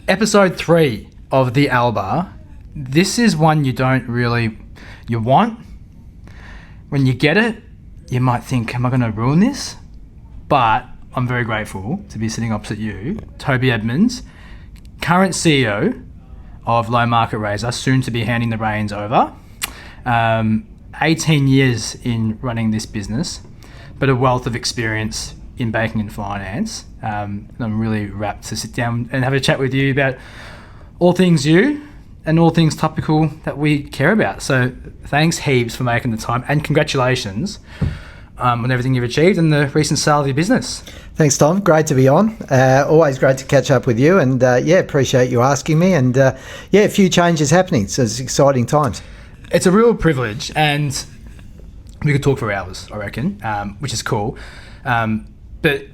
Episode 3 of the ALBA. This is one you want. When you get it, you might think, am I going to ruin this? But I'm very grateful to be sitting opposite you, Toby Edmunds, current CEO of Low Market Razor, soon to be handing the reins over. 18 years in running this business, but a wealth of experience in banking and finance. And I'm really rapt to sit down and have a chat with you about all things you and all things topical that we care about. So thanks heaps for making the time, and congratulations on everything you've achieved and the recent sale of your business. Thanks, Tom. Great to be on. Always great to catch up with you, and appreciate you asking me. And a few changes happening, so it's exciting times. It's a real privilege, and we could talk for hours, I reckon, which is cool. But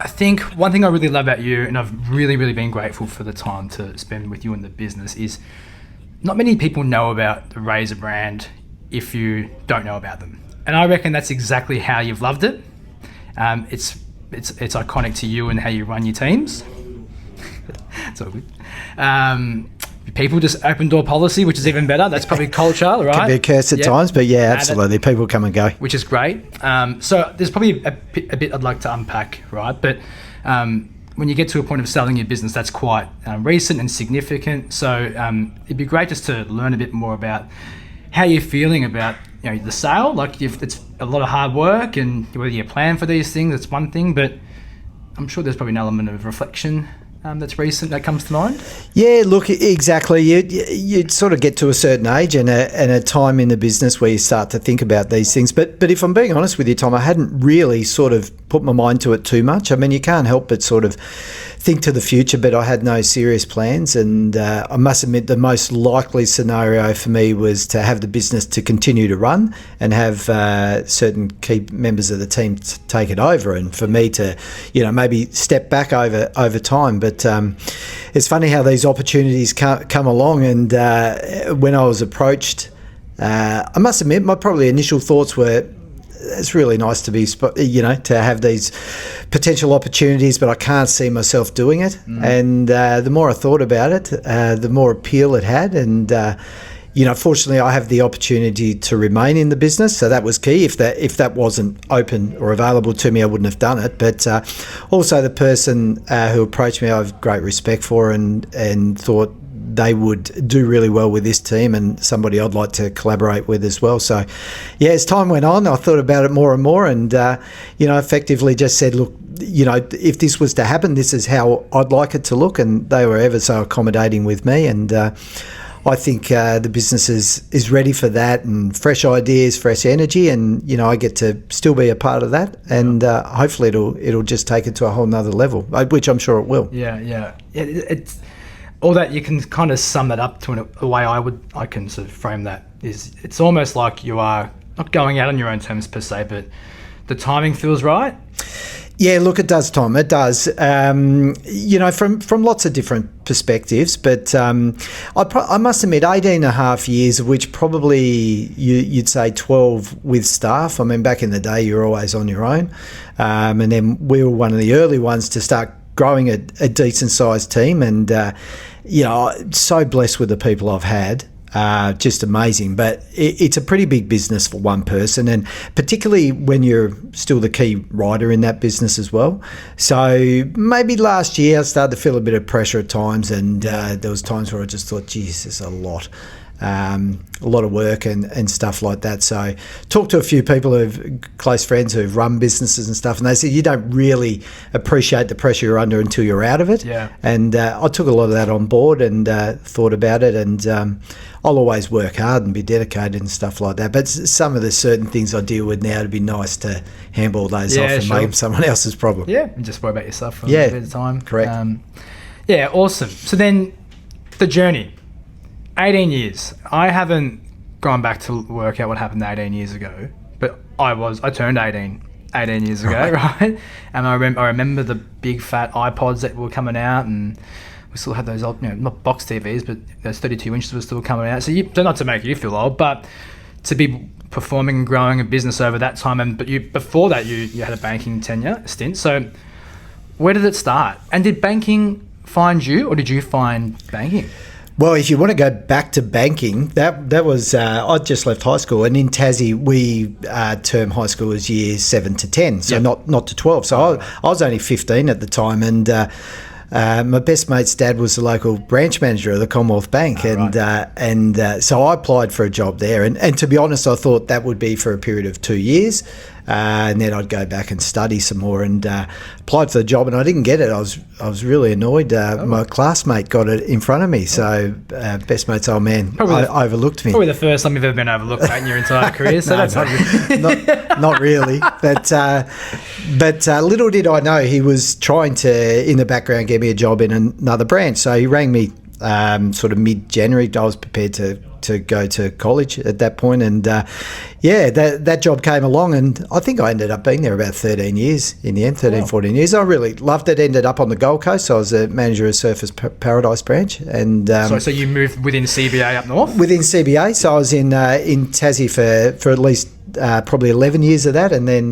I think one thing I really love about you, and I've really, really been grateful for the time to spend with you in the business, is not many people know about the Razor brand if you don't know about them. And I reckon that's exactly how you've loved it. It's iconic to you and how you run your teams. It's all good. People just open door policy, which is even better. That's probably culture, right? Can be a curse at times, but absolutely. People come and go. Which is great. So there's probably a bit I'd like to unpack, right? But when you get to a point of selling your business, that's quite recent and significant. So it'd be great just to learn a bit more about how you're feeling about the sale. Like, if it's a lot of hard work, and whether you plan for these things, that's one thing. But I'm sure there's probably an element of reflection that's recent that comes to mind. Yeah, look, exactly. You sort of get to a certain age and a time in the business where you start to think about these things. But if I'm being honest with you, Tom, I hadn't really sort of put my mind to it too much. I mean, you can't help but sort of think to the future, but I had no serious plans. And I must admit, the most likely scenario for me was to have the business to continue to run and have certain key members of the team take it over, and for me to, maybe step back over time. But it's funny how these opportunities come along, and when I was approached, I must admit, my probably initial thoughts were, it's really nice to be, to have these potential opportunities, but I can't see myself doing it. And the more I thought about it, the more appeal it had. And fortunately, I have the opportunity to remain in the business, so that was key. If that wasn't open or available to me, I wouldn't have done it. But also, the person who approached me, I have great respect for, and thought they would do really well with this team, and somebody I'd like to collaborate with as well. So, as time went on, I thought about it more and more, and effectively just said, look, if this was to happen, this is how I'd like it to look, and they were ever so accommodating with me, and I think the business is ready for that, and fresh ideas, fresh energy, and I get to still be a part of that, and hopefully it'll just take it to a whole nother level, which I'm sure it will. It's all that. You can kind of sum that up to a way I can sort of frame that is, it's almost like you are not going out on your own terms per se, but the timing feels right. Yeah, look, it does, Tom. It does. From lots of different perspectives, but I must admit, 18 and a half years, of which probably you'd say 12 with staff. I mean, back in the day, you were always on your own, and then we were one of the early ones to start growing a decent-sized team, and so blessed with the people I've had. Just amazing. But it's a pretty big business for one person, and particularly when you're still the key writer in that business as well. So maybe last year I started to feel a bit of pressure at times, and there was times where I just thought, geez, this is a lot of work and stuff like that. So talked to a few people close friends who've run businesses and stuff, and they said you don't really appreciate the pressure you're under until you're out of it. And I took a lot of that on board and thought about it, and I'll always work hard and be dedicated and stuff like that. But some of the certain things I deal with now, it'd be nice to handball those off and make them someone else's problem. And just worry about yourself for a bit of time. Correct. Awesome. So then the journey. 18 years. I haven't gone back to work out what happened 18 years ago, but I turned 18 years ago, right? And I remember the big fat iPods that were coming out, and we still had those old, not box TVs, but those 32 inches were still coming out. So not to make you feel old, but to be performing and growing a business over that time, before that you had a banking tenure stint. So where did it start? And did banking find you, or did you find banking? Well, if you want to go back to banking, that was I just left high school, and in Tassie we term high school as years 7 to 10, so not to 12. So I was only 15 at the time, and my best mate's dad was the local branch manager of the Commonwealth Bank, so I applied for a job there. And to be honest, I thought that would be for a period of 2 years, and then I'd go back and study some more. And applied for the job, and I didn't get it. I was really annoyed. My classmate got it in front of me, so best mate's old man overlooked me. Probably the first time you've ever been overlooked, mate, in your entire career. So No, that's not really. But little did I know he was trying to, in the background, get me a job in another branch. So he rang me sort of mid-January. I was prepared to go to college at that point, and that job came along, and I think I ended up being there about 13 years in the end, 14 years. I really loved it. Ended up on the Gold Coast, so I was a manager of Surfers Paradise branch. And so you moved within CBA up north? Within CBA, so I was in Tassie for at least probably 11 years of that, and then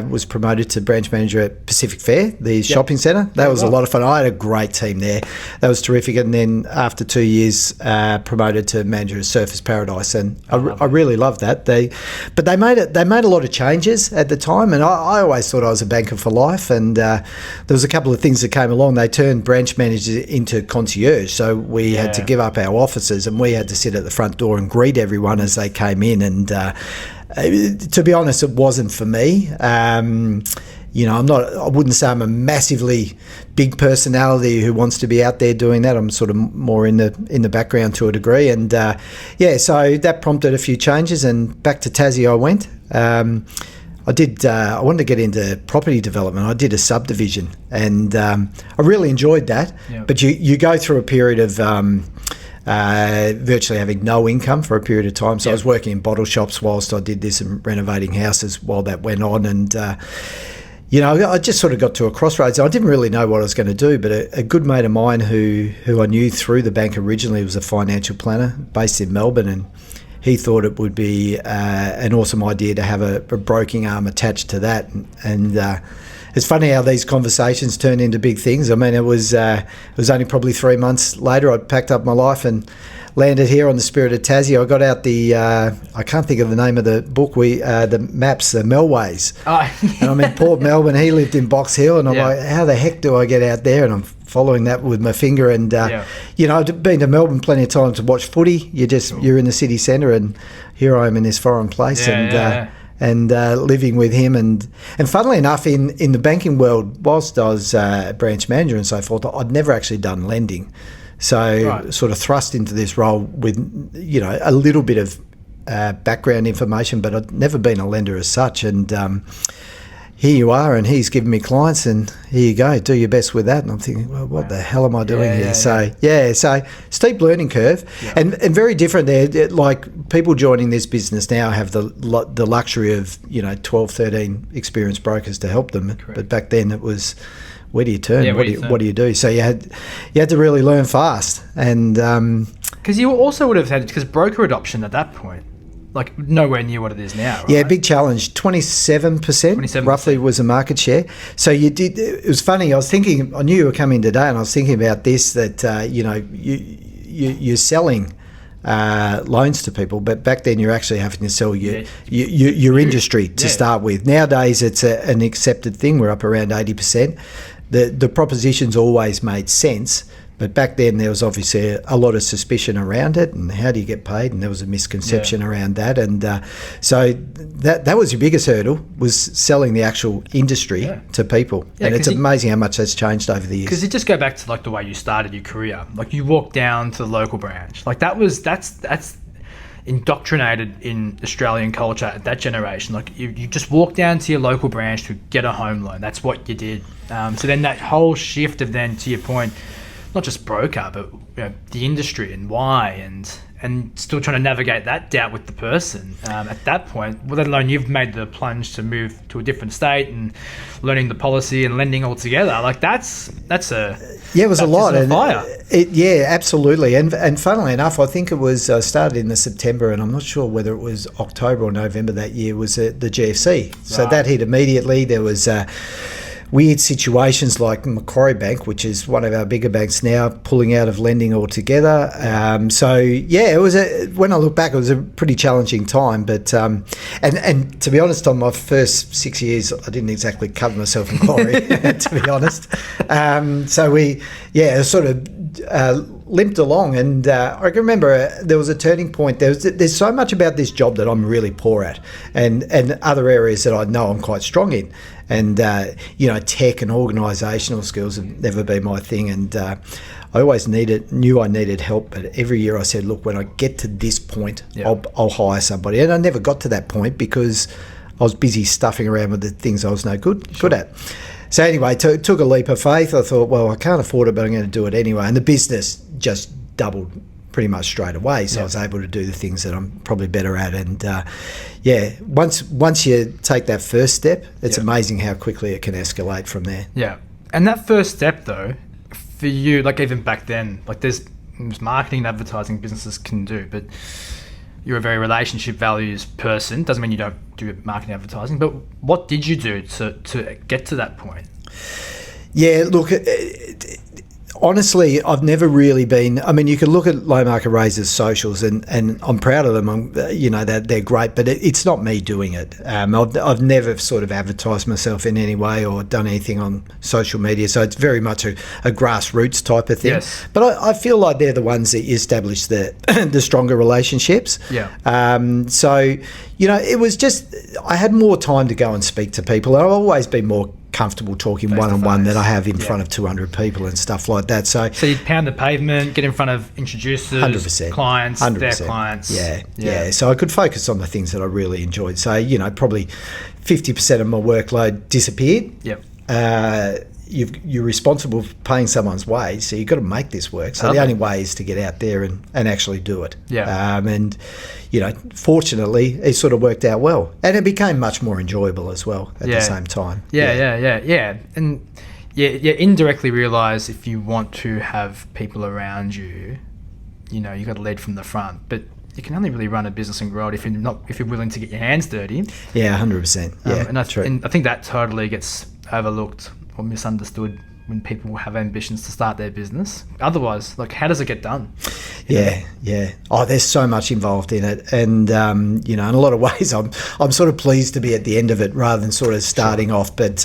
was promoted to branch manager at Pacific Fair, the shopping centre. That was a lot of fun. I had a great team there. That was terrific. And then after 2 years, promoted to manager of Surfers Paradise, and I really loved that. They made a lot of changes at the time, and I always thought I was a banker for life. And there was a couple of things that came along. They turned branch managers into concierge, so we had to give up our offices, and we had to sit at the front door and greet everyone as they came in. And to be honest, it wasn't for me. I wouldn't say I'm a massively big personality who wants to be out there doing that. I'm sort of more in the background to a degree. And so that prompted a few changes, and back to Tassie I went. I wanted to get into property development. I did a subdivision, and I really enjoyed that. Yep. But you go through a period of virtually having no income for a period of time. So I was working in bottle shops whilst I did this, and renovating houses while that went on. And I just sort of got to a crossroads. I didn't really know what I was going to do, but a good mate of mine who I knew through the bank originally was a financial planner based in Melbourne, and he thought it would be an awesome idea to have a broking arm attached to that. And it's funny how these conversations turn into big things. I mean, it was only probably 3 months later I packed up my life and landed here on the Spirit of Tassie. I got out the I can't think of the name of the book. The maps, the Melways. And I'm in Port Melbourne. He lived in Box Hill, and I'm like, how the heck do I get out there? And I'm following that with my finger. And I've been to Melbourne plenty of times to watch footy. You're in the city centre, and here I am in this foreign place, and living with him. And funnily enough, in the banking world, whilst I was branch manager and so forth, I'd never actually done lending. So sort of thrust into this role with, a little bit of background information, but I'd never been a lender as such. And here you are, and he's giving me clients, and here you go, do your best with that. And I'm thinking, well, what the hell am I doing here? So steep learning curve, and very different there. Like, people joining this business now have the luxury of 12, 13 experienced brokers to help them. Correct. But back then it was, where do you turn? What do you do? So you had to really learn fast. And because you also would have had, because broker adoption at that point, like, nowhere near what it is now, right? Yeah, big challenge. 27% roughly was the market share. So it was funny, I was thinking, I knew you were coming today, and I was thinking about this, that you're selling loans to people, but back then you're actually having to sell your industry to start with. Nowadays it's an accepted thing. We're up around 80%. The propositions always made sense, but back then there was obviously a lot of suspicion around it, and how do you get paid, and there was a misconception around that. And so that was your biggest hurdle, was selling the actual industry to people. And it's amazing how much that's changed over the years. Because you just go back to like the way you started your career. Like, you walked down to the local branch. Like, that's indoctrinated in Australian culture at that generation. Like, you just walk down to your local branch to get a home loan. That's what you did. So then that whole shift of, then, to your point, not just broker, but the industry and why, and still trying to navigate that doubt with the person at that point, let alone you've made the plunge to move to a different state and learning the policy and lending altogether. Like, that's a... Yeah, it was a lot. And fire. Absolutely. And funnily enough, I think it was started in the September, and I'm not sure whether it was October or November that year, was the GFC. So that hit immediately. There was... weird situations like Macquarie Bank, which is one of our bigger banks now, pulling out of lending altogether. So it was when I look back, it was a pretty challenging time. But and to be honest, on my first 6 years, I didn't exactly cover myself in glory, to be honest. So we sort of limped along, and I can remember there was a turning point. There's so much about this job that I'm really poor at, and other areas that I know I'm quite strong in, and tech and organisational skills have never been my thing, and I always knew I needed help. But every year I said, look, when I get to this point, I'll hire somebody, and I never got to that point because I was busy stuffing around with the things I was no good at. So anyway, took a leap of faith. I thought, well, I can't afford it, but I'm going to do it anyway. And the business just doubled pretty much straight away. So I was able to do the things that I'm probably better at. And once you take that first step, it's amazing how quickly it can escalate from there. Yeah. And that first step, though, for you, like even back then, like there's marketing and advertising businesses can do, but you're a very relationship values person. Doesn't mean you don't do marketing advertising, but what did you do to get to that point? Yeah, look, honestly, I've never really been. I mean, you can look at Low Market Razor's socials, and I'm proud of them. That they're great, but it's not me doing it. I've never sort of advertised myself in any way or done anything on social media, so it's very much a grassroots type of thing. Yes. But I feel like they're the ones that establish the the stronger relationships. Yeah. So it was just I had more time to go and speak to people. I've always been more comfortable talking one-on-one than I have in front of 200 people and stuff like that. So you pound the pavement, get in front of introducers, 100%, clients, 100%. their clients. Yeah. So I could focus on the things that I really enjoyed. So, probably 50% of my workload disappeared. Yep. You're responsible for paying someone's wage, so you've got to make this work. So the only way is to get out there and actually do it. Yeah. And fortunately, it sort of worked out well, and it became much more enjoyable as well at the same time. Yeah. And you indirectly realise if you want to have people around you, you've got to lead from the front, but you can only really run a business and grow it if you're willing to get your hands dirty. Yeah, 100%. Yeah, and I think that totally gets overlooked or misunderstood when people have ambitions to start their business. Otherwise, how does it get done? Yeah. Oh, there's so much involved in it, and in a lot of ways, I'm sort of pleased to be at the end of it rather than sort of starting off. But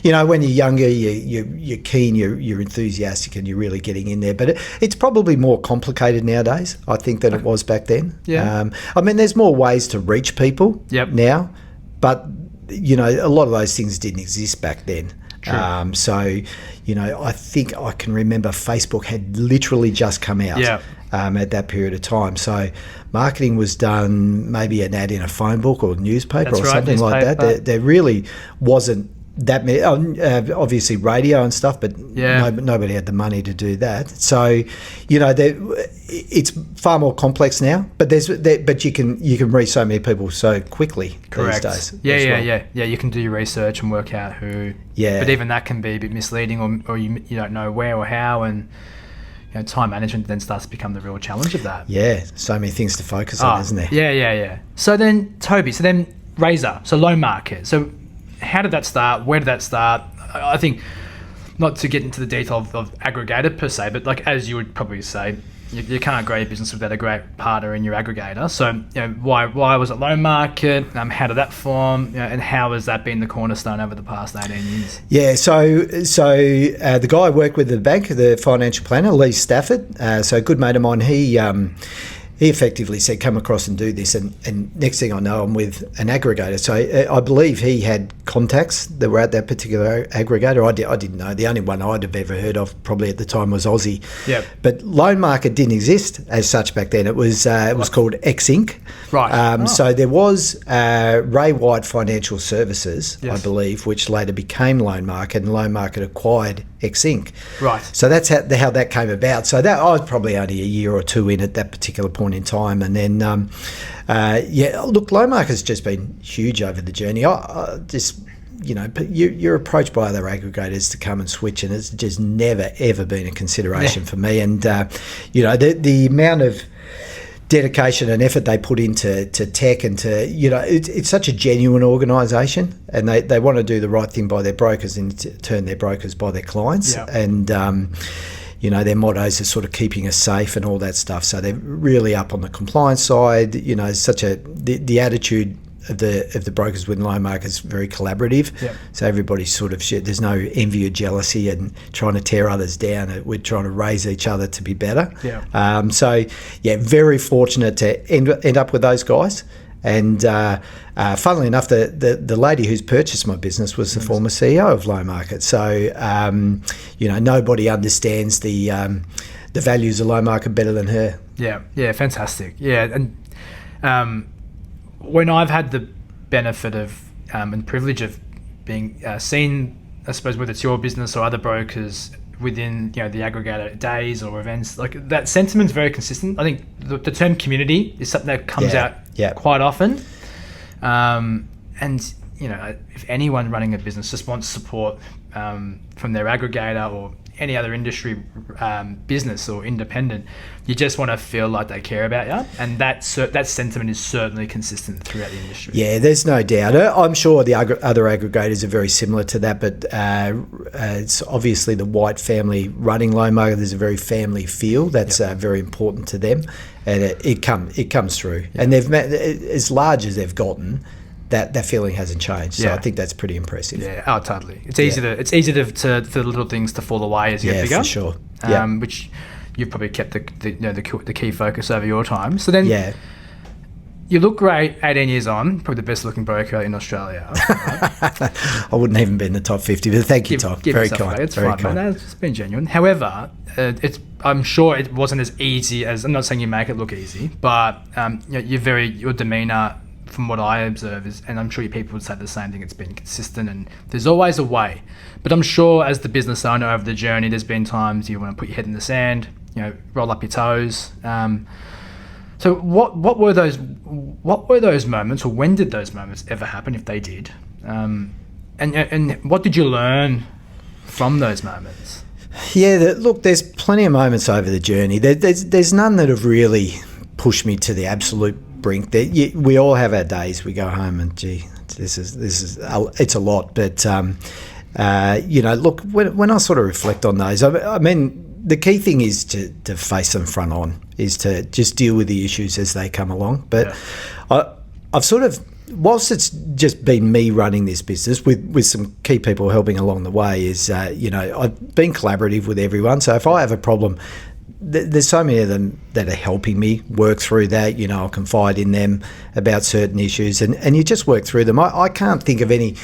when you're younger, you're keen, you're enthusiastic, and you're really getting in there. But it's probably more complicated nowadays, I think, than it was back then. Yeah. There's more ways to reach people now, but a lot of those things didn't exist back then. I think I can remember Facebook had literally just come out at that period of time. So marketing was done, maybe an ad in a phone book or newspaper something like that. There really wasn't that many, obviously radio and stuff, but nobody had the money to do that. So, it's far more complex now. But but you can reach so many people so quickly these days. Yeah. You can do your research and work out who. Yeah. But even that can be a bit misleading, or you don't know where or how, and time management then starts to become the real challenge of that. Yeah, so many things to focus on, isn't there? Yeah. So then, Toby, Razor, so Low Market. So how did that start? Where did that start? I think, not to get into the detail of aggregator per se, but as you would probably say, you can't grow your business without a great partner in your aggregator. So why was it Low Market? How did that form? And how has that been the cornerstone over the past 18 years? Yeah, so the guy I worked with at the bank, the financial planner, Lee Stafford, so a good mate of mine, he effectively said, come across and do this. And next thing I know, I'm with an aggregator. So I believe he had contacts that were at that particular aggregator. I didn't know. The only one I'd have ever heard of probably at the time was Aussie. Yep. But Loan Market didn't exist as such back then. It was called X Inc. Right. So there was Ray White Financial Services, Yes. I believe, which later became Loan Market, and Loan Market acquired X Inc. Right. So that's how that came about. So that I was probably only a year or two in at that particular point in time, and then look, Low Market's just been huge over the journey. I just you're approached by other aggregators to come and switch, and it's just never ever been a consideration for me. And the amount of dedication and effort they put into tech and to, it's such a genuine organisation, and they want to do the right thing by their brokers and turn their brokers by their clients. Yeah. And, their mottos are sort of keeping us safe and all that stuff. So they're really up on the compliance side. The attitude of the brokers within loan market is very collaborative. Yep. So everybody's sort of shit. There's no envy or jealousy and trying to tear others down. We're trying to raise each other to be better. Yeah. Very fortunate to end up with those guys. And funnily enough, the lady who's purchased my business was the former CEO of Loan Market. So nobody understands the values of Loan Market better than her. Yeah, fantastic. Yeah, and when I've had the benefit of and privilege of being seen, I suppose whether it's your business or other brokers within the aggregator days or events, like that sentiment's very consistent. I think the term community is something that comes out quite often. And if anyone running a business just wants support from their aggregator or any other industry business or independent, you just want to feel like they care about you, and that sentiment is certainly consistent throughout the industry. Yeah, there's no doubt. I'm sure the other aggregators are very similar to that, but it's obviously the White family running Loan Market. There's a very family feel that's very important to them, and it comes through. Yeah. And they've met, as large as they've gotten, that feeling hasn't changed. So I think that's pretty impressive. Yeah, totally. It's easy for the little things to fall away as you get bigger. Yeah, for sure. Which you've probably kept the key focus over your time. So then you look great 18 years on, probably the best looking broker in Australia. Right? I wouldn't even be in the top 50, but thank you, Tom. Very kind. It's very fine, kind. No, it's been genuine. However, I'm sure it wasn't as easy as, I'm not saying you make it look easy, but your demeanour, from what I observe, is, and I'm sure your people would say the same thing, it's been consistent and there's always a way. But I'm sure as the business owner over the journey, there's been times you want to put your head in the sand, roll up your toes. So what were those moments, or when did those moments ever happen, if they did? And what did you learn from those moments? Yeah, look, there's plenty of moments over the journey. There's none that have really pushed me to the absolute brink. We all have our days. We go home and this is it's a lot. But look, when I sort of reflect on those, I mean, the key thing is to face them front on, is to just deal with the issues as they come along. But I've sort of, whilst it's just been me running this business with some key people helping along the way, is I've been collaborative with everyone. So if I have a problem, there's so many of them that are helping me work through that. I'll confide in them about certain issues, and you just work through them. I can't think of any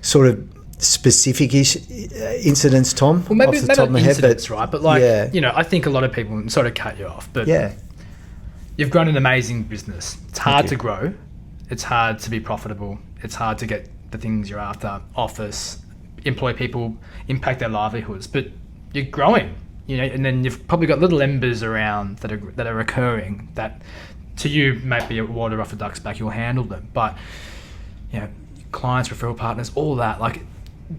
sort of specific incidents, Tom, well, maybe, off the top of my head. Right? But I think a lot of people sort of cut you off. But you've grown an amazing business. It's hard to grow. It's hard to be profitable. It's hard to get the things you're after, office, employ people, impact their livelihoods. But you're growing. And then you've probably got little embers around that are occurring that to you might be water off a duck's back. You'll handle them, but clients, referral partners, all that. Like,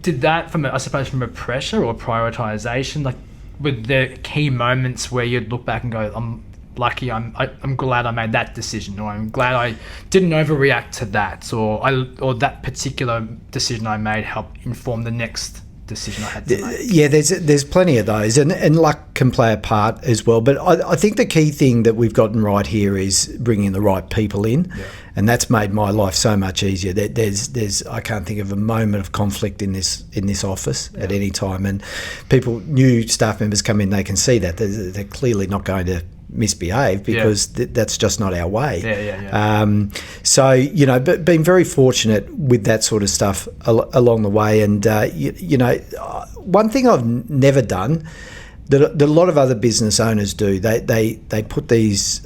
did that from a pressure or prioritization? Like, were there key moments where you'd look back and go, "I'm lucky. I'm glad I made that decision," or "I'm glad I didn't overreact to that," or that particular decision I made helped inform the next decision I had to make? Yeah, there's plenty of those, and luck can play a part as well. But I think the key thing that we've gotten right here is bringing the right people in, and that's made my life so much easier. There's I can't think of a moment of conflict in this office at any time, and new staff members come in, they can see that they're clearly not going to misbehave because that's just not our way. But being very fortunate with that sort of stuff along the way, and one thing I've never done that a lot of other business owners do, they put these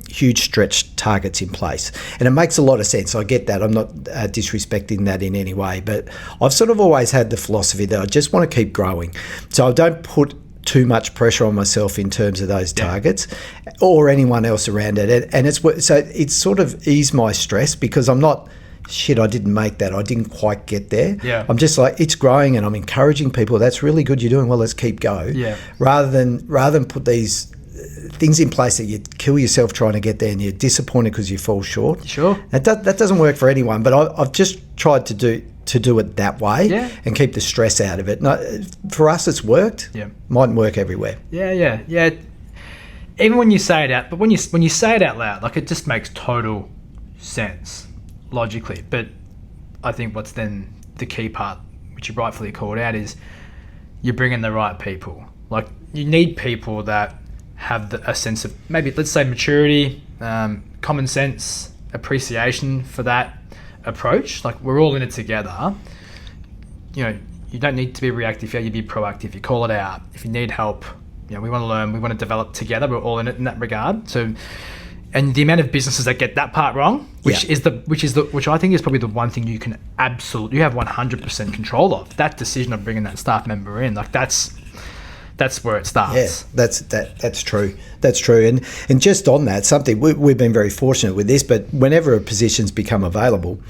huge stretch targets in place, and it makes a lot of sense. I get that. I'm not disrespecting that in any way, but I've sort of always had the philosophy that I just want to keep growing, so I don't put too much pressure on myself in terms of those targets or anyone else around it. And it's sort of eased my stress, because I'm not, I didn't make that, I didn't quite get there. I'm just like, it's growing, and I'm encouraging people, that's really good, you're doing well, let's keep going. Rather than put these things in place that you kill yourself trying to get there, and you're disappointed because you fall short. Sure. That doesn't work for anyone, but I've just tried to do it that way and keep the stress out of it. No, for us, it's worked. Yeah. Mightn't work everywhere. Yeah. Even when you say it out, but when you say it out loud, like, it just makes total sense logically. But I think what's then the key part, which you rightfully called out, is you bring in the right people. Like, you need people that have a sense of, maybe, let's say, maturity, common sense, appreciation for that approach. Like, we're all in it together. You know, you don't need to be reactive. You be proactive. You call it out. If you need help, you know, we want to learn, we want to develop together. We're all in it in that regard. So, and the amount of businesses that get that part wrong, which I think is probably the one thing you can you have 100% control of. That decision of bringing that staff member in, like, that's where it starts. Yeah, that's true. That's true. And just on that, something we've been very fortunate with this, but whenever a position's become available,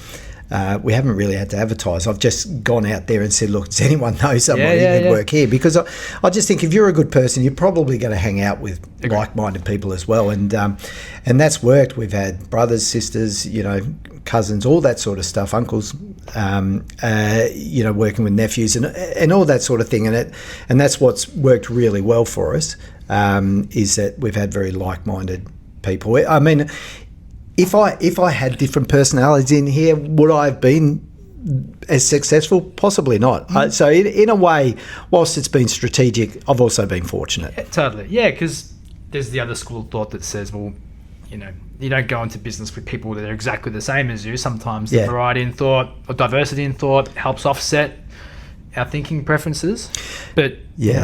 we haven't really had to advertise. I've just gone out there and said, look, does anyone know someone who could work here? Because I just think if you're a good person, you're probably going to hang out with like-minded people as well. And that's worked. We've had brothers, sisters, you know, cousins, all that sort of stuff, uncles, you know, working with nephews and all that sort of thing. And that's what's worked really well for us, is that we've had very like-minded people. I mean, if I had different personalities in here, would I have been as successful? Possibly not. So in a way, whilst it's been strategic, I've also been fortunate. Yeah, totally. Yeah, because there's the other school of thought that says, well, you know, you don't go into business with people that are exactly the same as you. Sometimes the variety in thought or diversity in thought helps offset our thinking preferences. But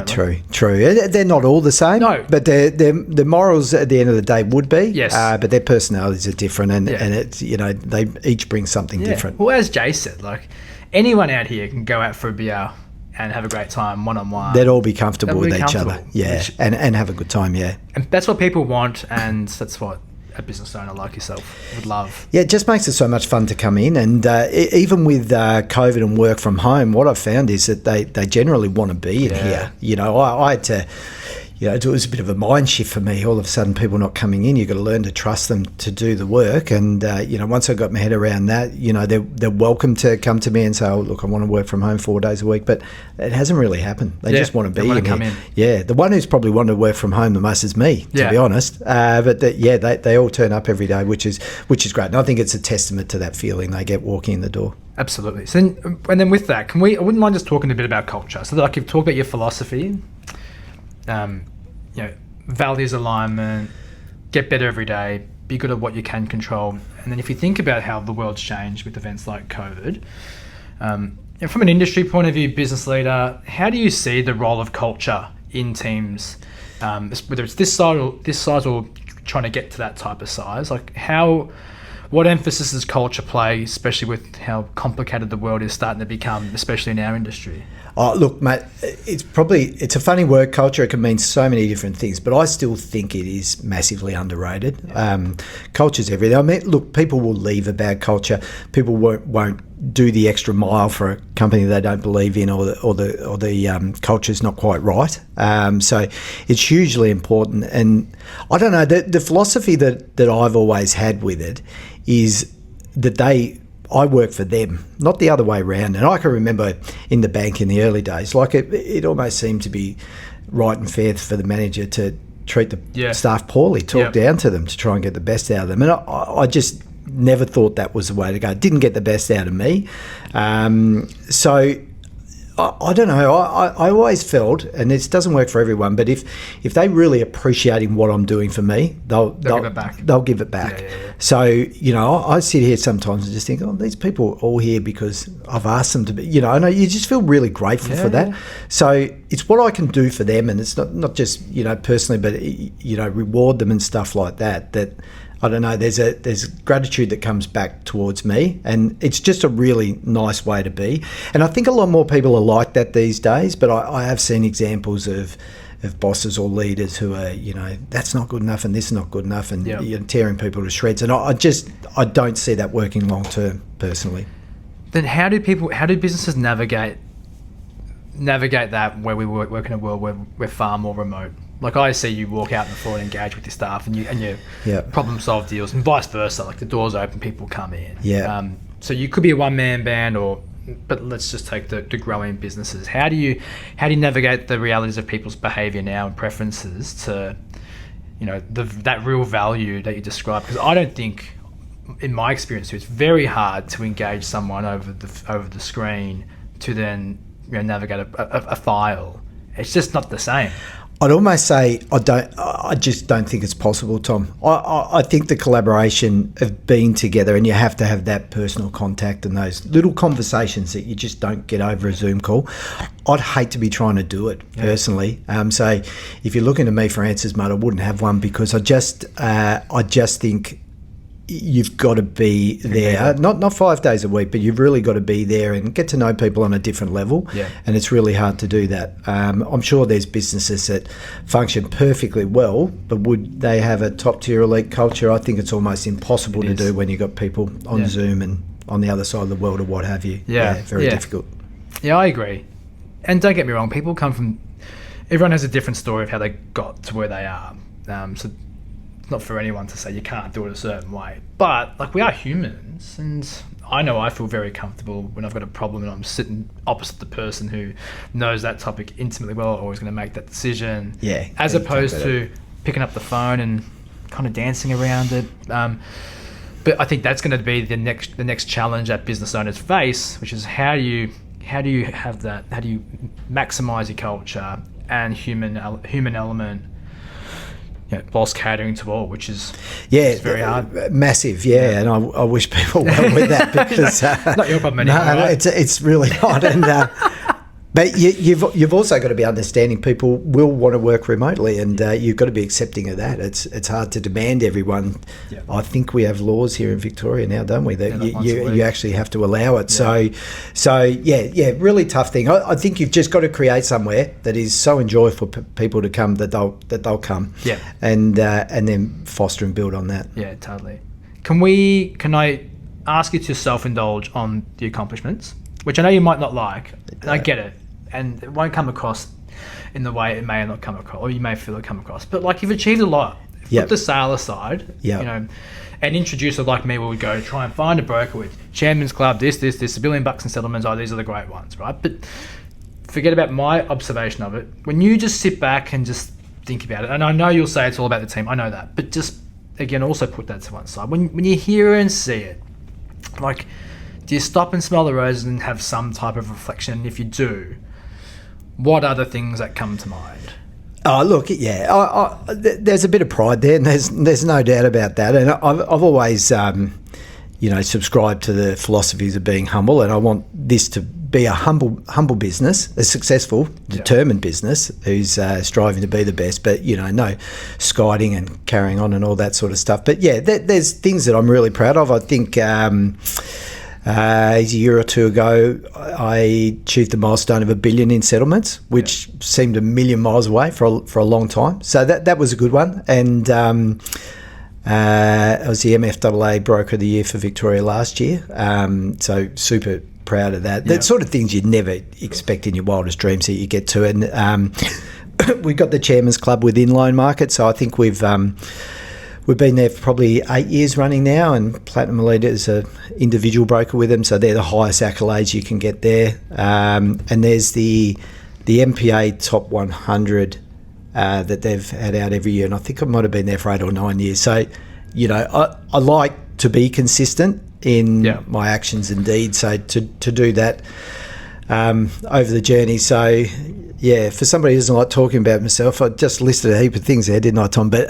true. They're not all the same. No, but their morals at the end of the day would be. Yes. But their personalities are different, and it's, you know, they each bring something different. Well, as Jay said, like, anyone out here can go out for a beer and have a great time one-on-one. They'd all be comfortable with each other. Yeah, and have a good time. Yeah. And that's what people want, and that's what a business owner like yourself would love. Yeah, it just makes it so much fun to come in, and even with COVID and work from home, what I've found is that they generally want to be in here. You know, I had to, you know, it was a bit of a mind shift for me. All of a sudden, people not coming in, you've got to learn to trust them to do the work. And, you know, once I got my head around that, you know, they're welcome to come to me and say, oh, look, I want to work from home 4 days a week. But it hasn't really happened. They just want to be in here. Yeah, the one who's probably wanted to work from home the most is me, to be honest. But they all turn up every day, which is great. And I think it's a testament to that feeling they get walking in the door. Absolutely. So, and then with that, I wouldn't mind just talking a bit about culture. So, like, you've talked about your philosophy, you know, values alignment, get better every day, be good at what you can control. And then if you think about how the world's changed with events like COVID, you know, from an industry point of view, business leader, how do you see the role of culture in teams, whether it's this size or trying to get to that type of size? Like, what emphasis does culture play, especially with how complicated the world is starting to become, especially in our industry? Oh, look, mate, it's a funny word, culture. It can mean so many different things, but I still think it is massively underrated. Culture's everything. I mean, look, people will leave a bad culture. People won't do the extra mile for a company they don't believe in, or the culture's not quite right. So it's hugely important. And I don't know, the philosophy that I've always had with it is that I work for them, not the other way around. And I can remember in the bank in the early days, like it almost seemed to be right and fair for the manager to treat the staff poorly, talk down to them to try and get the best out of them. And I just never thought that was the way to go. It didn't get the best out of me. So I don't know. I always felt, and this doesn't work for everyone, but if they really appreciating what I'm doing for me, they'll give it back. They'll give it back. Yeah. So, you know, I sit here sometimes and just think, oh, these people are all here because I've asked them to be, you know, and you just feel really grateful for that. So it's what I can do for them, and it's not just, you know, personally, but, you know, reward them and stuff like that, I don't know, there's gratitude that comes back towards me, and it's just a really nice way to be. And I think a lot more people are like that these days, but I have seen examples of bosses or leaders who are, you know, that's not good enough and this is not good enough, and you're tearing people to shreds. And I don't see that working long term, personally. Then how do businesses navigate that where we work in a world where we're far more remote? Like I see you walk out on the floor and engage with your staff, and you problem solve deals, and vice versa. Like the doors open, people come in. Yeah. So you could be a one man band, but let's just take the growing businesses. How do you navigate the realities of people's behaviour now and preferences to, that real value that you describe? Because I don't think, in my experience, it's very hard to engage someone over the screen to then navigate a file. It's just not the same. I'd almost say I just don't think it's possible, Tom. I think the collaboration of being together, and you have to have that personal contact and those little conversations that you just don't get over a Zoom call. I'd hate to be trying to do it personally. So if you're looking to me for answers, mate, I wouldn't have one, because I just think you've got to be there, not 5 days a week, but you've really got to be there and get to know people on a different level. And it's really hard to do that. I'm sure there's businesses that function perfectly well, but would they have a top tier elite culture? I think it's almost impossible to do when you've got people on Zoom and on the other side of the world or what have you. Very difficult. Yeah, I agree. And don't get me wrong, everyone has a different story of how they got to where they are. So not for anyone to say you can't do it a certain way, but like, we are humans, and I know I feel very comfortable when I've got a problem and I'm sitting opposite the person who knows that topic intimately well, always going to make that decision, as opposed to picking up the phone and kind of dancing around it. But I think that's going to be the next challenge that business owners face, which is how do you have that, how do you maximize your culture and human element, whilst catering to all, which is very hard. Massive, and I wish people well with that, because not your problem anymore. No, right? it's really not. And but you've also got to be understanding people will want to work remotely, and you've got to be accepting of that. It's hard to demand everyone. I think we have laws here in Victoria now, don't we, that you actually have to allow it. So really tough thing. I think you've just got to create somewhere that is so enjoyable for people to come that they'll come. And then foster and build on that. Yeah, totally. Can I ask you to self-indulge on the accomplishments, which I know you might not like, and I get it, and it won't come across in the way it may not come across, or you may feel it come across, but like, you've achieved a lot. Put the sale aside, and introducer like me would go try and find a broker with Chairman's Club, this, $1 billion in settlements, these are the great ones, right? But forget about my observation of it. When you just sit back and just think about it, and I know you'll say it's all about the team, I know that, but just, again, also put that to one side. When you hear and see it, like, do you stop and smell the roses and have some type of reflection? If you do, what are the things that come to mind? Oh, look, there's a bit of pride there, and there's no doubt about that. And I've always, subscribed to the philosophies of being humble, and I want this to be a humble business, a successful, determined business who's striving to be the best, but, no skiding and carrying on and all that sort of stuff. But, there's things that I'm really proud of. I think a year or two ago, I achieved the milestone of $1 billion in settlements, which seemed a million miles away for a long time. So that was a good one. And I was the MFAA Broker of the Year for Victoria last year. So super proud of that. That sort of things you'd never expect in your wildest dreams that you get to. And we got the Chairman's Club within Loan Market. So I think we've been there for probably 8 years running now, and Platinum Elite is an individual broker with them, so they're the highest accolades you can get there. And there's the MPA Top 100 that they've had out every year, and I think I might have been there for 8 or 9 years. So, I like to be consistent in my actions and deeds, so to do that over the journey. So, for somebody who doesn't like talking about myself, I just listed a heap of things there, didn't I, Tom? But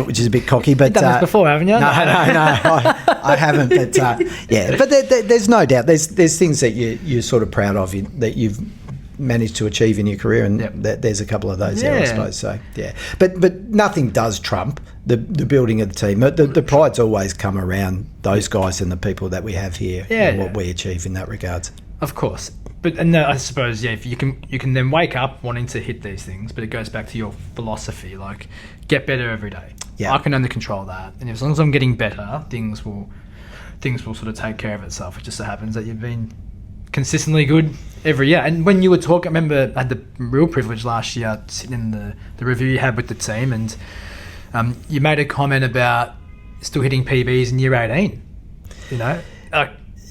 which is a bit cocky, but you've done this before, haven't you? No, I haven't. But there's no doubt there's things that you're sort of proud of that you've managed to achieve in your career, and there's a couple of those there, I suppose. So but nothing does trump the building of the team. The pride's always come around those guys and the people that we have here, and what we achieve in that regards. Of course. But I suppose, if you can then wake up wanting to hit these things, but it goes back to your philosophy, like, get better every day. I can only control that, and as long as I'm getting better, things will sort of take care of itself. It just so happens that you've been consistently good every year. And when you were talking, I remember I had the real privilege last year sitting in the review you had with the team, and you made a comment about still hitting PBs in year 18. You know,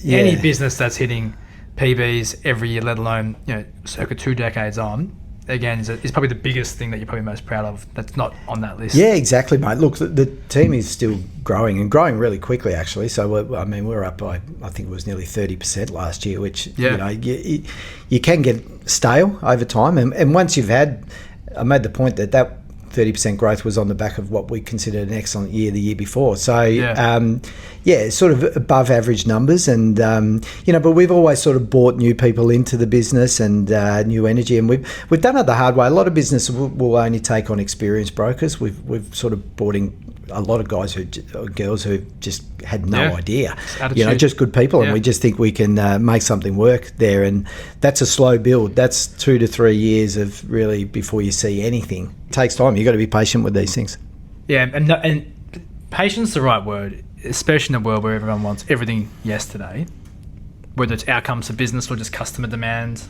any business that's hitting PBs every year, let alone, you know, circa 2 decades on, again, is probably the biggest thing that you're probably most proud of that's not on that list. Yeah, exactly, mate. Look, the team is still growing and growing really quickly, actually. So, we're up by, I think it was nearly 30% last year, which, you know, you can get stale over time. And once you've had, I made the point that 30% growth was on the back of what we considered an excellent year the year before. So, sort of above average numbers. And, you know, but we've always sort of brought new people into the business and new energy. And we've done it the hard way. A lot of business will only take on experienced brokers. We've sort of brought in a lot of guys or girls who just had no idea, you know, just good people. And we just think we can make something work there. And that's a slow build. That's 2 to 3 years of really before you see anything. It takes time. You've got to be patient with these things. Yeah, and patience is the right word, especially in a world where everyone wants everything yesterday, whether it's outcomes for business or just customer demand.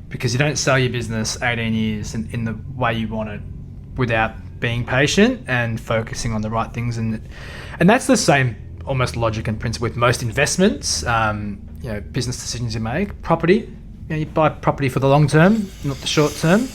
Because you don't sell your business 18 years in the way you want it without being patient and focusing on the right things. And that's the same almost logic and principle with most investments, you know, business decisions you make. Property, you know, you buy property for the long term, not the short term.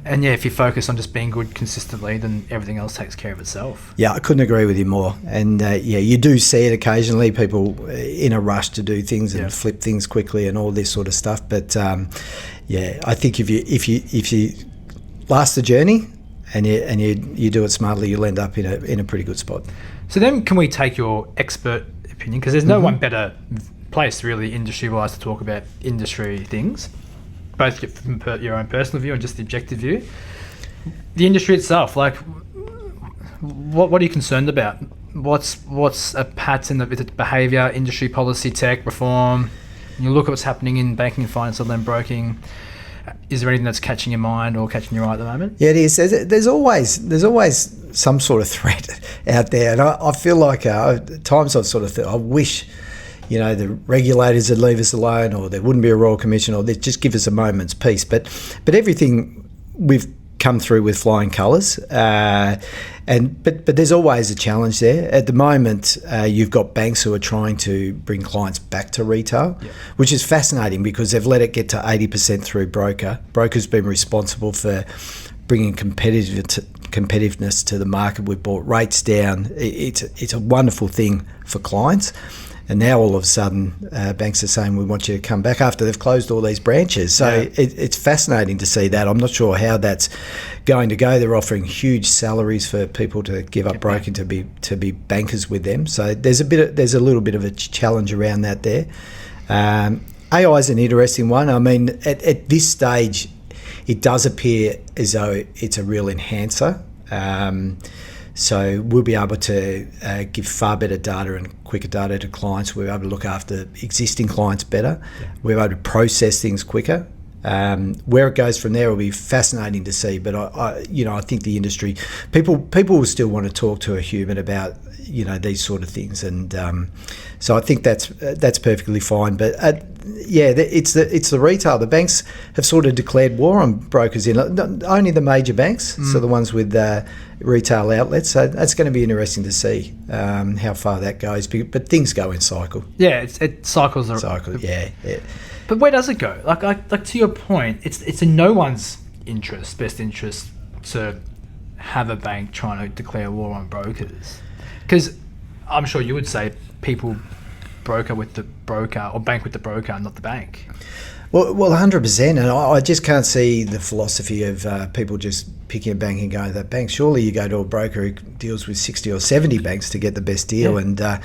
And if you focus on just being good consistently, then everything else takes care of itself. Yeah, I couldn't agree with you more. And you do see it occasionally, people in a rush to do things and flip things quickly and all this sort of stuff. But I think if you last the journey and you do it smartly, you'll end up in a pretty good spot. So then, can we take your expert opinion? Because there's no one better place really industry-wise to talk about industry things, both from your own personal view and just the objective view. The industry itself, like, what are you concerned about? What's a pattern of it? Behaviour, industry policy, tech reform. You look at what's happening in banking and finance and then broking. Is there anything that's catching your mind or catching your eye at the moment? Yeah, it is. There's always some sort of threat out there, and I feel like at times I've sort of thought, I wish, you know, the regulators would leave us alone, or there wouldn't be a Royal Commission, or they'd just give us a moment's peace. But everything we've come through with flying colours, but there's always a challenge there. At the moment, you've got banks who are trying to bring clients back to retail, which is fascinating because they've let it get to 80% through broker. Broker's been responsible for bringing competitiveness to the market. We've brought rates down. It's a wonderful thing for clients. And now all of a sudden, banks are saying, we want you to come back after they've closed all these branches. So it's fascinating to see that. I'm not sure how that's going to go. They're offering huge salaries for people to give up broking to be bankers with them. So there's a little bit of a challenge around that there. AI is an interesting one. I mean, at this stage, it does appear as though it's a real enhancer. So we'll be able to give far better data and quicker data to clients. We'll be able to look after existing clients better. We'll be able to process things quicker. Where it goes from there will be fascinating to see. But I think the industry, people will still want to talk to a human about, you know, these sort of things, and so I think that's perfectly fine. But it's the retail. The banks have sort of declared war on brokers only the major banks, so the ones with retail outlets. So that's going to be interesting to see how far that goes. But things go in cycle. Yeah, it cycles. Yeah. But where does it go? Like to your point, it's in no one's best interest to have a bank trying to declare war on brokers. Because I'm sure you would say people broker with the broker or bank with the broker, not the bank. Well, 100%. And I just can't see the philosophy of people just picking a bank and going to that bank. Surely you go to a broker who deals with 60 or 70 banks to get the best deal. Yeah.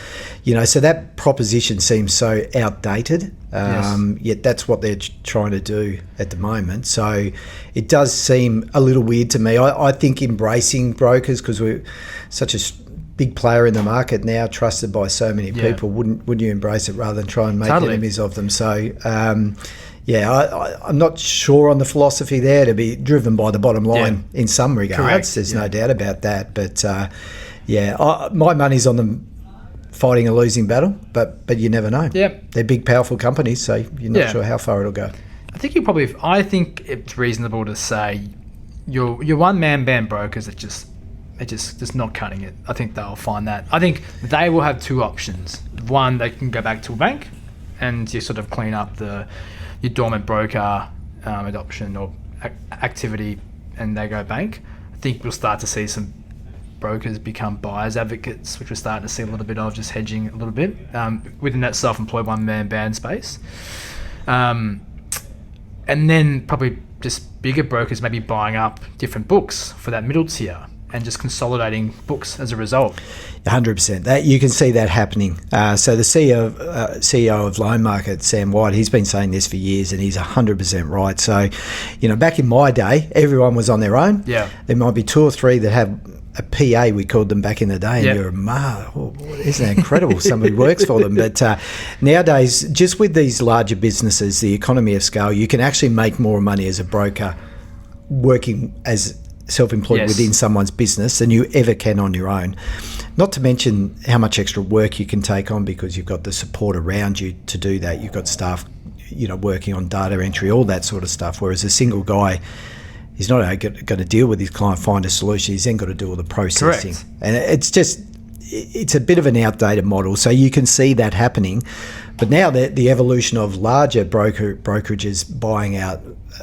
And, so that proposition seems so outdated. Yet that's what they're trying to do at the moment. So it does seem a little weird to me. I think embracing brokers, because we're such a big player in the market now, trusted by so many people, wouldn't you embrace it rather than try and make enemies of them? So I'm not sure on the philosophy there, to be driven by the bottom line in some regards. Correct. There's no doubt about that. But my money's on them fighting a losing battle, but you never know. Yep. They're big, powerful companies, so you're not sure how far it'll go. I think it's reasonable to say your one-man band brokers are just not cutting it. I think they'll find that. I think they will have two options. One, they can go back to a bank and you sort of clean up your dormant broker adoption or activity, and they go bank. I think we'll start to see some brokers become buyers advocates, which we're starting to see a little bit of, just hedging a little bit within that self-employed one-man band space. And then probably just bigger brokers maybe buying up different books for that middle tier and just consolidating books as a result. 100%. That you can see that happening. So the CEO of Loan Market, Sam White, he's been saying this for years, and he's 100% right. So, back in my day, everyone was on their own. Yeah. There might be two or three that have a PA, we called them back in the day, and you're isn't that incredible? Somebody works for them. But nowadays, just with these larger businesses, the economy of scale, you can actually make more money as a broker working as self-employed within someone's business than you ever can on your own. Not to mention how much extra work you can take on because you've got the support around you to do that. You've got staff, working on data entry, all that sort of stuff. Whereas a single guy, he's not going to deal with his client, find a solution. He's then got to do all the processing. Correct. And it's a bit of an outdated model. So you can see that happening. But now the evolution of larger brokerages buying out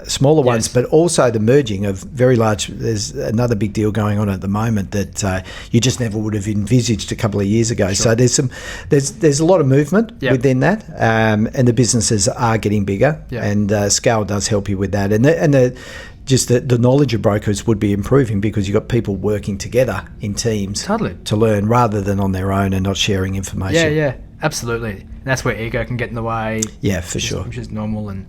smaller ones, but also the merging of very large. There's another big deal going on at the moment that you just never would have envisaged a couple of years ago. Sure. So there's a lot of movement within that, and the businesses are getting bigger, and scale does help you with that. And the knowledge of brokers would be improving because you've got people working together in teams to learn rather than on their own and not sharing information. Yeah, absolutely. And that's where ego can get in the way. Yeah, for sure. Which is normal. And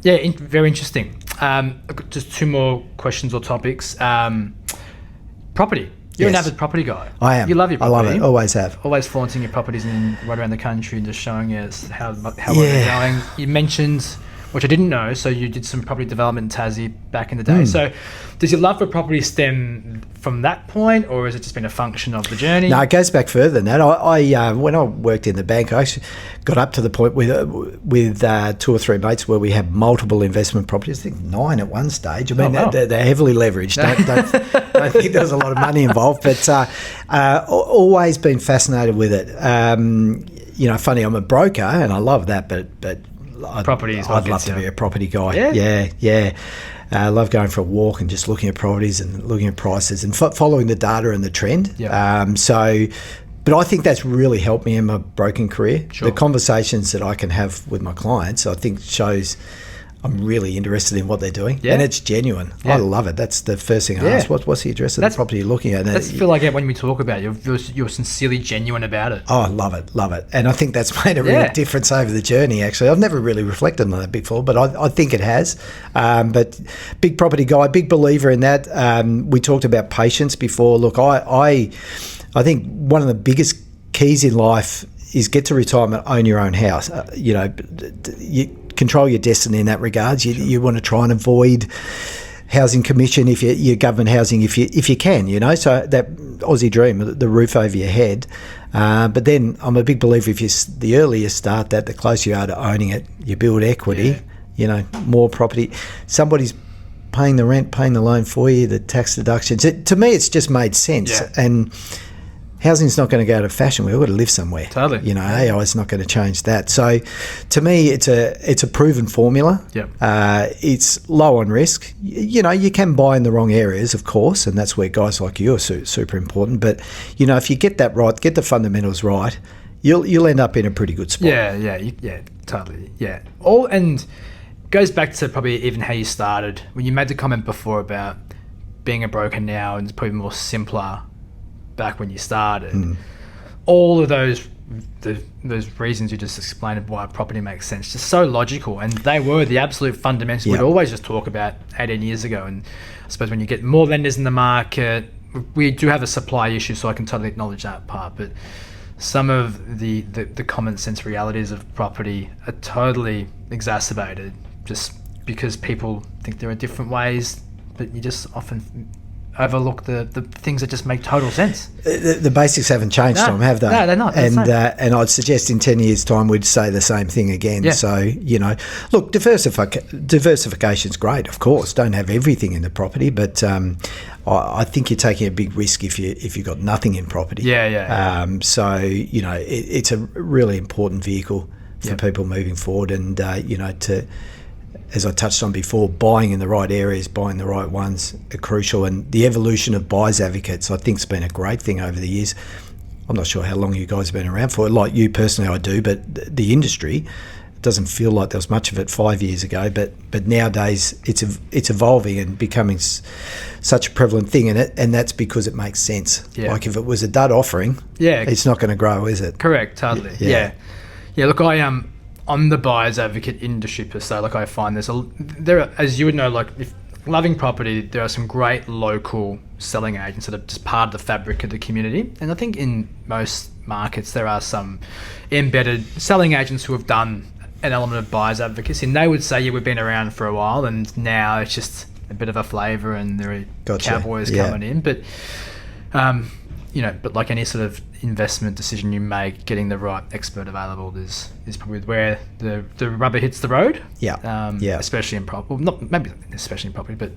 very interesting. I've got just two more questions or topics. Property. You're an avid property guy. I am. You love your property. I love it. Always have. Always flaunting your properties right around the country and just showing us how well they're going. You mentioned, which I didn't know, so you did some property development in Tassie back in the day. So does your love for property stem from that point, or has it just been a function of the journey? No, it goes back further than that. I when I worked in the bank, I actually got up to the point with two or three mates where we had multiple investment properties. I think 9 at one stage. I mean, they're heavily leveraged. Don't think there was a lot of money involved, but always been fascinated with it. Funny, I'm a broker and I love that, but I'd love to be a property guy. Yeah. I love going for a walk and just looking at properties and looking at prices and following the data and the trend. But I think that's really helped me in my broking career. Sure. The conversations that I can have with my clients, I think shows I'm really interested in what they're doing, and it's genuine. I love it. That's the first thing I ask. What's the address of the property you're looking at? That's feel like when we talk about it, you're sincerely genuine about it. Oh, I love it. And I think that's made a real difference over the journey, actually. I've never really reflected on that before, but I think it has. But big property guy, big believer in that. We talked about patience before. Look, I think one of the biggest keys in life is get to retirement, own your own house. You control your destiny in that regard. You want to try and avoid housing commission if you're government housing if you can. So that Aussie dream, the roof over your head. But then I'm a big believer the earlier you start that, the closer you are to owning it, you build equity. More property. Somebody's paying the rent, paying the loan for you, the tax deductions. To me, it's just made sense. And housing's not going to go out of fashion. We've got to live somewhere. Totally. AI is not going to change that. So, to me, it's a proven formula. Yep. It's low on risk. You can buy in the wrong areas, of course, and that's where guys like you are super important. But if you get that right, get the fundamentals right, you'll end up in a pretty good spot. Yeah, totally. Yeah. And goes back to probably even how you started when you made the comment before about being a broker now, and it's probably more simpler back when you started. All of those reasons you just explained of why property makes sense, just so logical, and they were the absolute fundamentals we'd always just talk about 18 years ago. And I suppose when you get more lenders in the market, we do have a supply issue, so I can totally acknowledge that part, but some of the common sense realities of property are totally exacerbated just because people think there are different ways, but you just often overlook the things that just make total sense. The basics haven't changed, No. Tom, have they? No, they're not. They're the same. And I'd suggest in 10 years' time we'd say the same thing again. Yeah. So, look, diversification's great, of course. Don't have everything in the property, but I think you're taking a big risk if you've got nothing in property. Yeah. So, it's a really important vehicle for people moving forward, and as I touched on before, buying in the right areas, buying the right ones are crucial. And the evolution of buyers advocates, I think, has been a great thing over the years. I'm not sure how long you guys have been around for. Like you personally, I do, but the industry, it doesn't feel like there was much of it 5 years ago. But nowadays, it's evolving and becoming such a prevalent thing, and that's because it makes sense. Yeah. Like if it was a dud offering, it's not going to grow, is it? Correct, totally. Yeah. Look, I'm the buyer's advocate industry per se. Like I find there are, as you would know, like if loving property, there are some great local selling agents that are just part of the fabric of the community. And I think in most markets there are some embedded selling agents who have done an element of buyer's advocacy, and they would say, we've been around for a while, and now it's just a bit of a flavour, and there are cowboys coming in. But but like any sort of investment decision you make, getting the right expert available is probably where the rubber hits the road. Especially in property, not maybe especially in property, but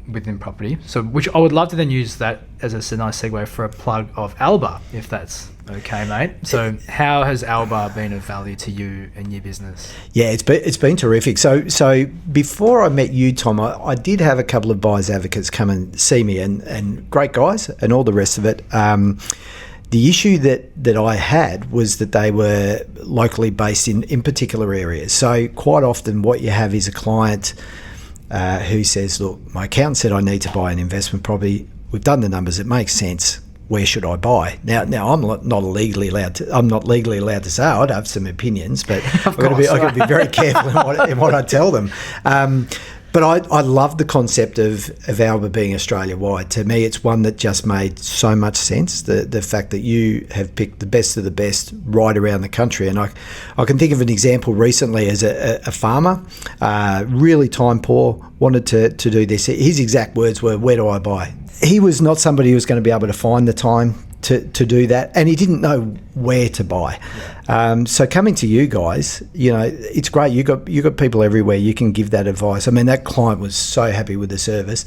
within property. So, which I would love to then use that as a nice segue for a plug of ALBA, if that's okay, mate. So, how has ALBA been of value to you and your business? Yeah, it's been terrific. So before I met you, Tom, I did have a couple of buyers advocates come and see me, and great guys, and all the rest of it. The issue that I had was that they were locally based in particular areas. So quite often, what you have is a client who says, "Look, my accountant said I need to buy an investment property. We've done the numbers; it makes sense. Where should I buy?" Now I'm not legally allowed to say. I'd have some opinions, but I've got to be very careful in what I tell them. But I love the concept of ALBA being Australia-wide. To me, it's one that just made so much sense. The fact that you have picked the best of the best right around the country. And I can think of an example recently as a farmer, really time poor, wanted to do this. His exact words were, "Where do I buy?" He was not somebody who was going to be able to find the time to do that, and he didn't know where to buy. So coming to you guys, it's great. You got people everywhere. You can give that advice. I mean, that client was so happy with the service.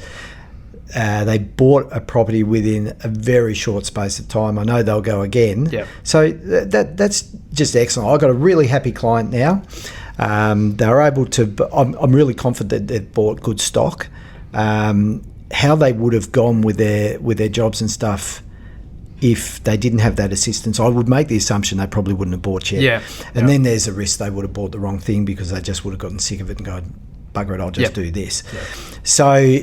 They bought a property within a very short space of time. I know they'll go again. Yeah. So that's just excellent. I've got a really happy client now. They're able to. I'm really confident that they've bought good stock. How they would have gone with their jobs and stuff if they didn't have that assistance, I would make the assumption they probably wouldn't have bought yet. Yeah. And then there's a risk they would have bought the wrong thing because they just would have gotten sick of it and gone, "Bugger it, I'll just do this." Yep. So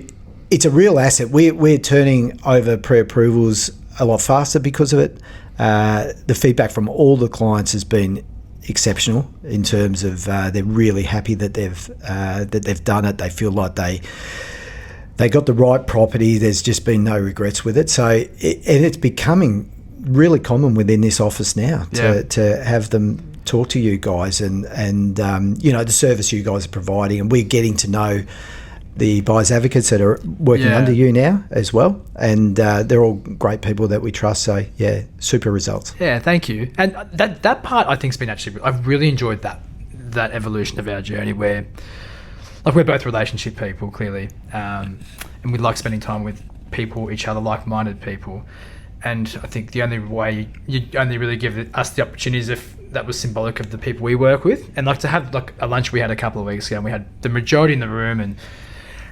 it's a real asset. We're turning over pre-approvals a lot faster because of it. The feedback from all the clients has been exceptional in terms of they're really happy that they've done it. They feel like they got the right property. There's just been no regrets with it. So it's becoming really common within this office now to have them talk to you guys and the service you guys are providing. And we're getting to know the buyers advocates that are working under you now as well. And they're all great people that we trust. So, super results. Yeah, thank you. And that part I think has been I've really enjoyed that evolution of our journey where, like, we're both relationship people, clearly, and we like spending time with people, each other, like-minded people. And I think the only way you only really give us the opportunities if that was symbolic of the people we work with. And like to have like a lunch we had a couple of weeks ago, and we had the majority in the room and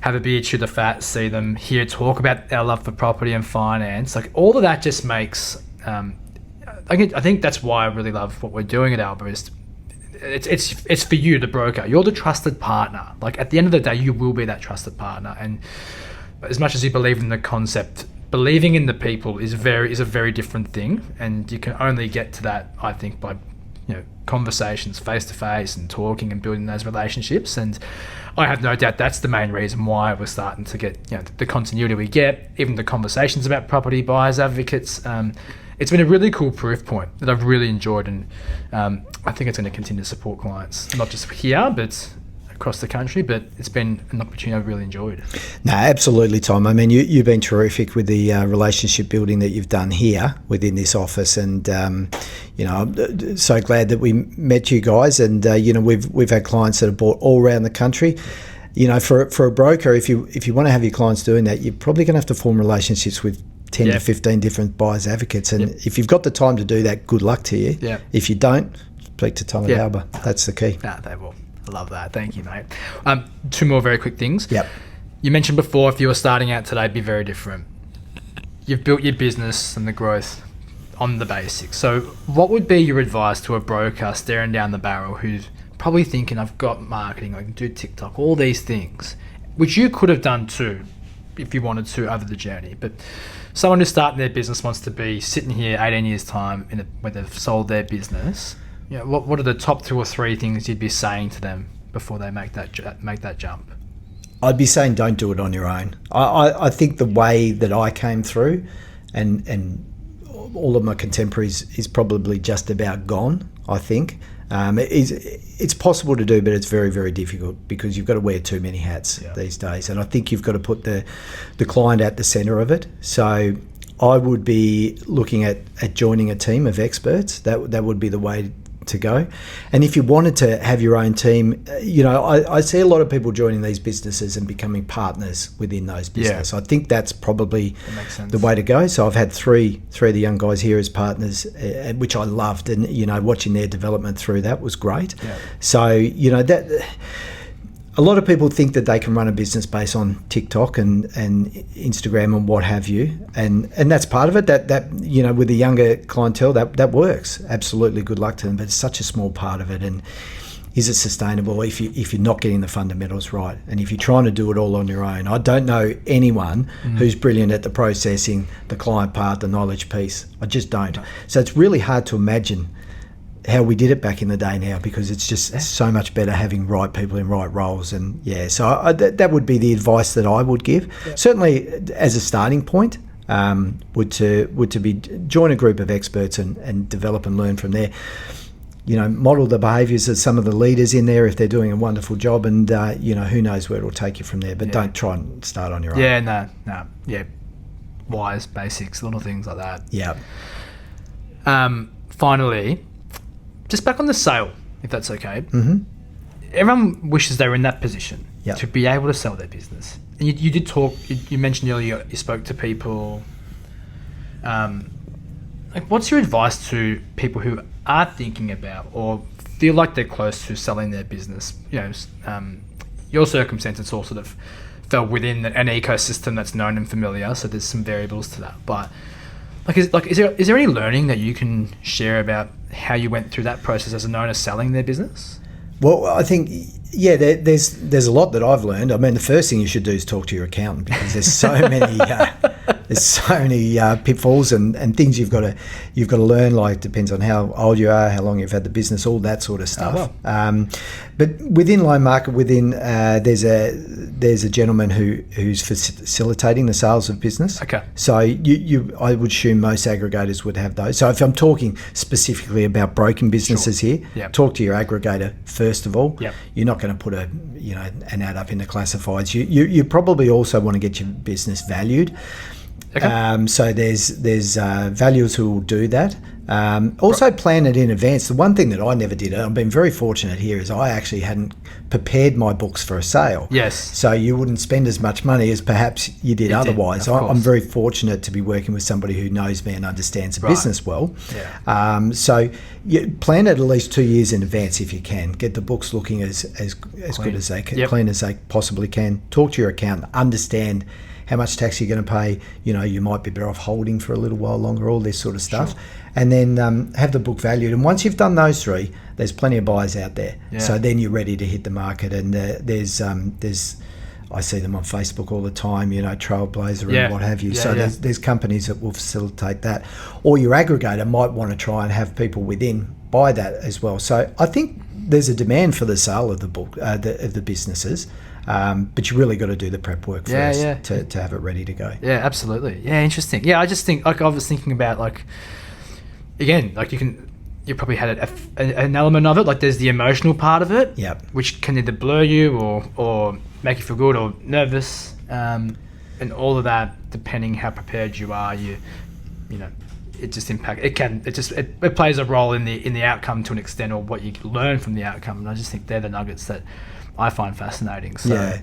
have a beer, chew the fat, see them here talk about our love for property and finance. Like all of that just makes. I think that's why I really love what we're doing at ALBA is. It's for you, the broker. You're the trusted partner. Like at the end of the day, you will be that trusted partner. And as much as you believe in the concept, believing in the people is a very different thing. And you can only get to that, I think, by conversations face to face and talking and building those relationships. And I have no doubt that's the main reason why we're starting to get the continuity we get, even the conversations about property buyers advocates. It's been a really cool proof point that I've really enjoyed, and I think it's going to continue to support clients, not just here, but across the country, but it's been an opportunity I've really enjoyed. No, absolutely, Tom. I mean, you've been terrific with the relationship building that you've done here within this office, and I'm so glad that we met you guys. And we've had clients that have bought all around the country. For a broker, if you want to have your clients doing that, you're probably going to have to form relationships with 10 to 15 different buyers advocates, and if you've got the time to do that, good luck to you. If you don't, speak to Tom at ALBA. That's the key. They will. I love that. Thank you, mate. Two more very quick things. You mentioned before, if you were starting out today, it'd be very different. You've built your business and the growth on the basics. So what would be your advice to a broker staring down the barrel who's probably thinking, I've got marketing, I can do TikTok, all these things, which you could have done too if you wanted to over the journey, but someone who's starting their business wants to be sitting here 18 years time where they've sold their business. What are the top 2 or 3 things you'd be saying to them before they make that jump? I'd be saying don't do it on your own. I think the way that I came through and all of my contemporaries is probably just about gone, I think. It's possible to do, but it's very, very difficult because you've got to wear too many hats these days. And I think you've got to put the client at the centre of it. So I would be looking at joining a team of experts. That would be the way to go. And if you wanted to have your own team, I see a lot of people joining these businesses and becoming partners within those businesses. I think that's probably the way to go. So I've had three of the young guys here as partners, which I loved, and watching their development through that was great. So that a lot of people think that they can run a business based on TikTok and Instagram and what have you, and that's part of it. That with the younger clientele, that works. Absolutely, good luck to them. But it's such a small part of it, and is it sustainable if you're not getting the fundamentals right, and if you're trying to do it all on your own? I don't know anyone who's brilliant at the processing, the client part, the knowledge piece. I just don't. So it's really hard to imagine how we did it back in the day now, because it's just so much better having right people in right roles. And so that would be the advice that I would give. Certainly as a starting point, would to be join a group of experts and develop and learn from there. Model the behaviours of some of the leaders in there if they're doing a wonderful job, and who knows where it'll take you from there. But don't try and start on your own. No. Wise basics, little things like that. Finally, just back on the sale, if that's okay. Everyone wishes they were in that position to be able to sell their business. And you did talk, you mentioned earlier, you spoke to people. What's your advice to people who are thinking about or feel like they're close to selling their business? Your circumstances all sort of fell within an ecosystem that's known and familiar, so there's some variables to that. But is there any learning that you can share about how you went through that process as an owner selling their business? Well, I think there's a lot that I've learned. I mean, the first thing you should do is talk to your accountant, because there's so many pitfalls and things you've got to learn. Like, depends on how old you are, how long you've had the business, all that sort of stuff. But within loan market, there's a gentleman who's facilitating the sales of business. So I would assume most aggregators would have those. So if I'm talking specifically about broken businesses here, talk to your aggregator first of all. You're not going to put an ad up in the classifieds. You probably also want to get your business valued. So there's valuers who will do that. Also plan it in advance. The one thing that I never did, and I've been very fortunate here, is I actually hadn't prepared my books for a sale. So you wouldn't spend as much money as perhaps you did otherwise. I'm very fortunate to be working with somebody who knows me and understands the business well. So you plan it at least 2 years in advance if you can. Get the books looking as good as they can, clean as they possibly can. Talk to your accountant, understand how much tax you're going to pay. You might be better off holding for a little while longer, all this sort of stuff. And then have the book valued. And once you've done those three, there's plenty of buyers out there. So then you're ready to hit the market. And there's I see them on Facebook all the time, Trailblazer and what have you. So there's companies that will facilitate that. Or your aggregator might want to try and have people within buy that as well. So I think there's a demand for the sale of the book, of the businesses. But you really got to do the prep work first to have it ready to go. Absolutely. Interesting. I just think, I was thinking about, again, you can you probably had an element of it. Like there's the emotional part of it, Yep. which can either blur you or make you feel good or nervous, and all of that, depending how prepared you are, you know, it just it plays a role in the outcome to an extent, or what you learn from the outcome. And I just think they're the nuggets that I find fascinating. So,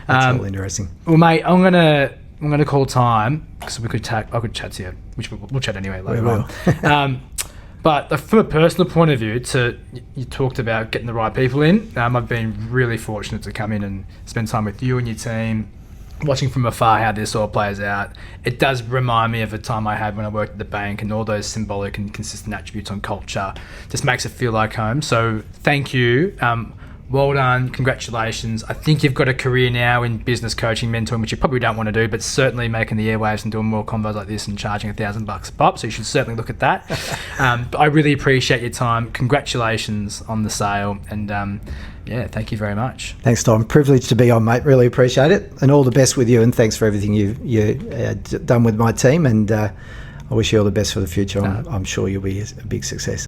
that's all interesting. Well, mate, I'm gonna call time because I could chat to you, which we'll chat anyway later on. But from a personal point of view, you talked about getting the right people in. I've been really fortunate to come in and spend time with you and your team, watching from afar how this all plays out. It does remind me of a time I had when I worked at the bank, and all those symbolic and consistent attributes on culture just makes it feel like home. So thank you. Well done. Congratulations. I think you've got a career now in business coaching, mentoring, which you probably don't want to do, but certainly making the airwaves and doing more convos like this and charging $1,000 a pop. So you should certainly look at that. But I really appreciate your time. Congratulations on the sale. And thank you very much. Thanks, Tom. Privileged to be on, mate. Really appreciate it. And all the best with you. And thanks for everything you've done with my team. And I wish you all the best for the future. I'm sure you'll be a big success.